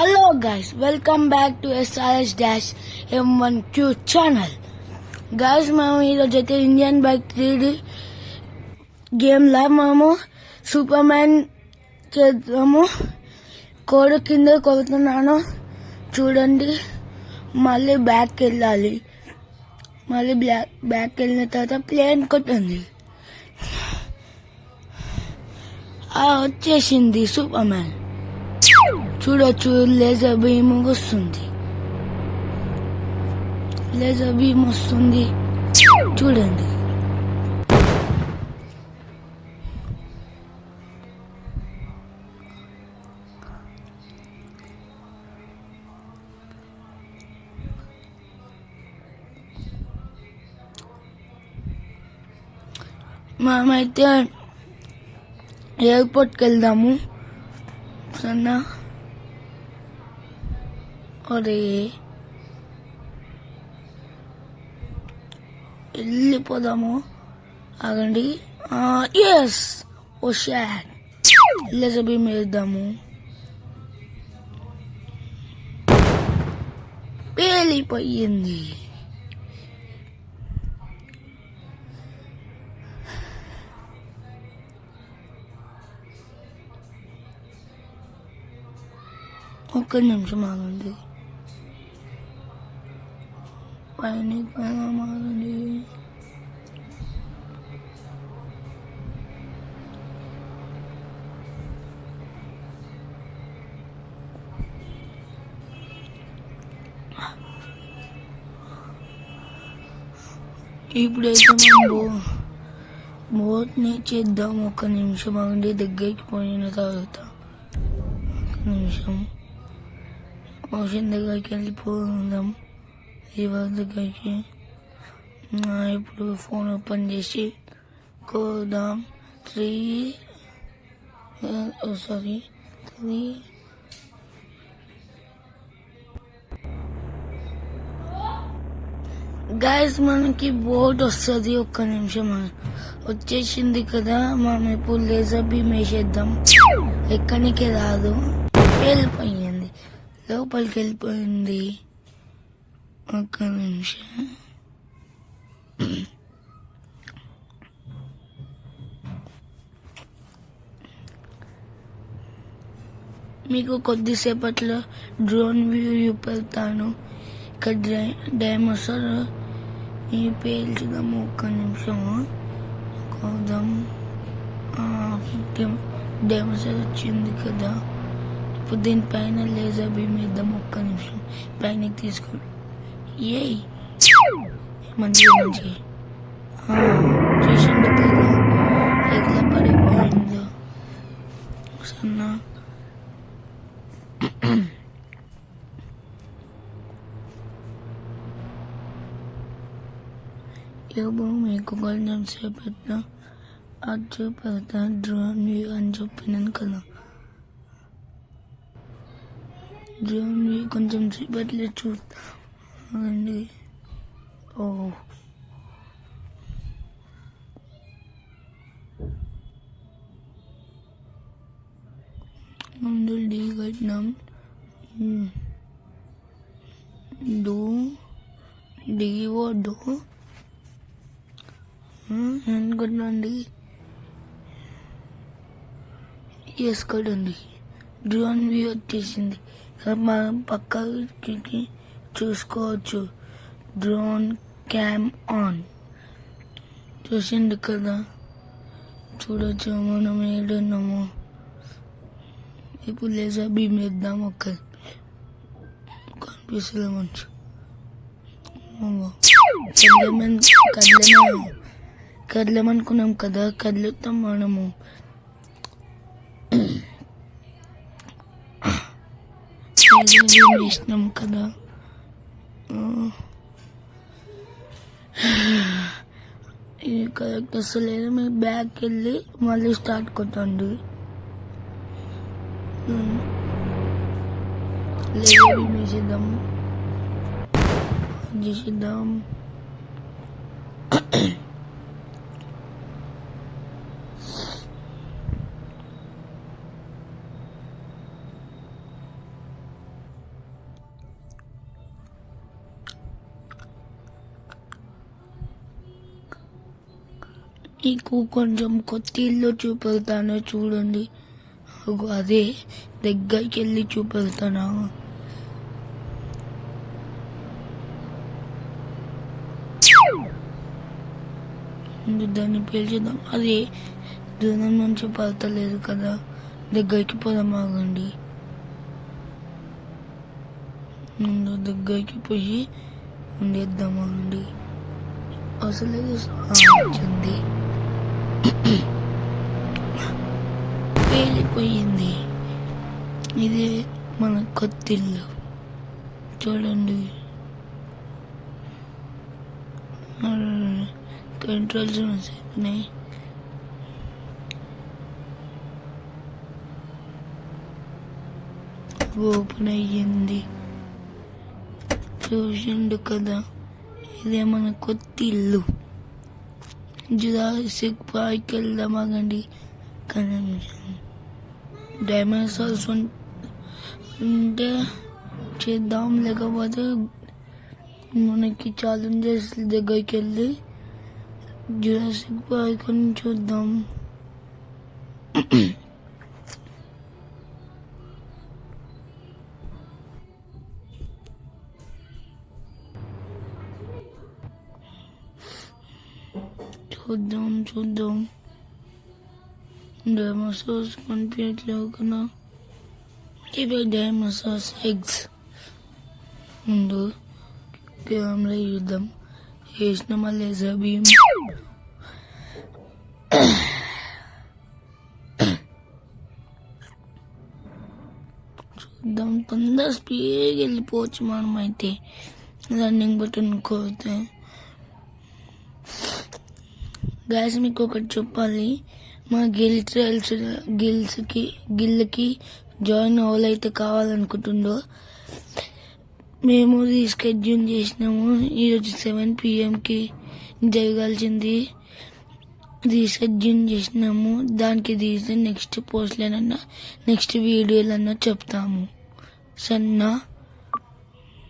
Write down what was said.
Hello guys, welcome back to SRS-M1Q channel. Guys, మేము ఈరోజు అయితే ఇండియన్ బైక్ 3D గేమ్ లా మేము సూపర్ మ్యాన్ చేద్దాము. కోడ్ కింద కొడుతున్నాను చూడండి. మళ్ళీ బ్యాక్ వెళ్ళాలి. మళ్ళీ బ్యాక్ వెళ్ళిన తర్వాత ప్లేన్ కొట్టండి. వచ్చేసింది సూపర్ మ్యాన్. చూడొచ్చు, లేజర్ బీమ్ వస్తుంది. లేజర్ బీమ్ వస్తుంది చూడండి. మనమైతే ఎయిర్పోర్ట్కి వెళ్దాము. సన్నా అరే వెళ్ళిపోదాము. ఆగండి. ఎస్ ఓషాన్ లేజర్ బీమ్ వేద్దాము. పేలిపోయింది. ఒక్క నిమిషం ఆగండి. పైన ఆగండి. ఇప్పుడైతే మనం బోట్ని చేద్దాం. ఒక్క నిమిషం ఆగండి. దగ్గరికి పోయిన తర్వాత ఒక్క నిమిషం ఓషన్ దగ్గరికి వెళ్ళిపోదాం. రివర్ దగ్గరికి. ఇప్పుడు ఫోన్ ఓపెన్ చేసి కోదాం. 3 గైస్, మనకి బోట్ వస్తుంది. ఒక్క నిమిషం వచ్చేసింది కదా. మనం ఇప్పుడు లేజర్ బీమ్ వేసేద్దాం. ఎక్కడికి రాదు, వెళ్ళిపోయింది, లోపలికి వెళ్ళిపోయింది. ఒక్క నిమిషం. మీకు కొద్దిసేపట్లో డ్రోన్ వ్యూ చూపెడతాను. ఇక్కడ డైనోసార్ పేల్చుదాము. ఒక్క నిమిషము కోదాం. డైనోసార్ వచ్చింది కదా. ఇప్పుడు దీనిపైన లేజర్ బీమ్ వేద్దాం. ఒక్క నిమిషం పైనకి తీసుకో. ఏ మంచిగా చేసింది కదా. ఎట్లా పడిపోయిందో సన్నా. ఇప్పుడు మీకు కొంచెం సేపట్లో అది చూపెడతా. డ్రోన్ వ్యూ అని చెప్పినాను కదా. డ్రోన్ వ్యూ కొంచెం సేపట్లో చూడండి. ముందు డీ కట్టినాం. డో అనుకుంటున్నాండి. ఎస్ కదండి. డ్రోన్ వ్యూ వచ్చేసింది. మనం పక్కకి చూసుకోవచ్చు. డ్రోన్ క్యామ్ ఆన్ చూసింది కదా. చూడొచ్చు మనం ఏడున్నాము. ఇప్పుడు లేజర్ బీమ్ వేద్దాం. ఒక్క కనిపిస్తుంది మంచి కదలమనుకున్నాం కదా. కదులుతాం మనము. వేసినాం కదా. ఇది కరెక్ట్ వస్తలేదు. మీరు బ్యాక్ వెళ్ళి మళ్ళీ స్టార్ట్ కొట్టండి. లేదు వేసేద్దాం. చేసేద్దాం. మీకు కొంచెం కొత్త ఇల్లు చూపెడతాను చూడండి. అదే దగ్గరికి వెళ్ళి చూపెడతాను. దాన్ని పేల్చేద్దాం. అది దూరం నుంచి పడతలేదు కదా, దగ్గరికి పోదాం. ఆగండి, దగ్గరికి పోయి ఉండేద్దాం. ఆగండి, అసలు వచ్చింది, పేలిపోయింది. ఇది మన కొత్త ఇల్లు చూడండి. కంట్రోల్స్ ఉన్నాయి. ఓపెన్ అయ్యింది, చూసిండు కదా. ఇదే మన కొత్త ఇల్లు. జురాసిక్ పార్క్ వెళ్దాం. ఆగండి, డైనోసార్స్ ఉంటే చేద్దాం, లేకపోతే మనకి ఛాలెంజెస్ దగ్గరికి వెళ్ళి జురాసిక్ పార్క్ అని చూద్దాం. చూద్దాం. డైనోసార్స్ కనిపించట్లేవు కదా. ఇవే డైనోసార్స్ ఎగ్స్. ముందు కెమెరా చూద్దాం. వేసిన మళ్ళీ బీమ్. చూద్దాం, తొందర స్పీడ్గా వెళ్ళిపోవచ్చు మనం. అయితే రన్నింగ్ బటన్ కొడితే. గ్యాస్ మీకు ఒకటి చెప్పాలి, మా గిల్కి జాయిన్ అవ్వాలైతే కావాలనుకుంటుండో మేము రీస్కెడ్యూల్ చేసినాము. ఈరోజు 7 PM జరగాల్సింది రీషెడ్యూల్ చేసినాము. దానికి రీజన్ నెక్స్ట్ పోస్ట్లోనన్నా నెక్స్ట్ వీడియోలన్నా చెప్తాము. సన్నా.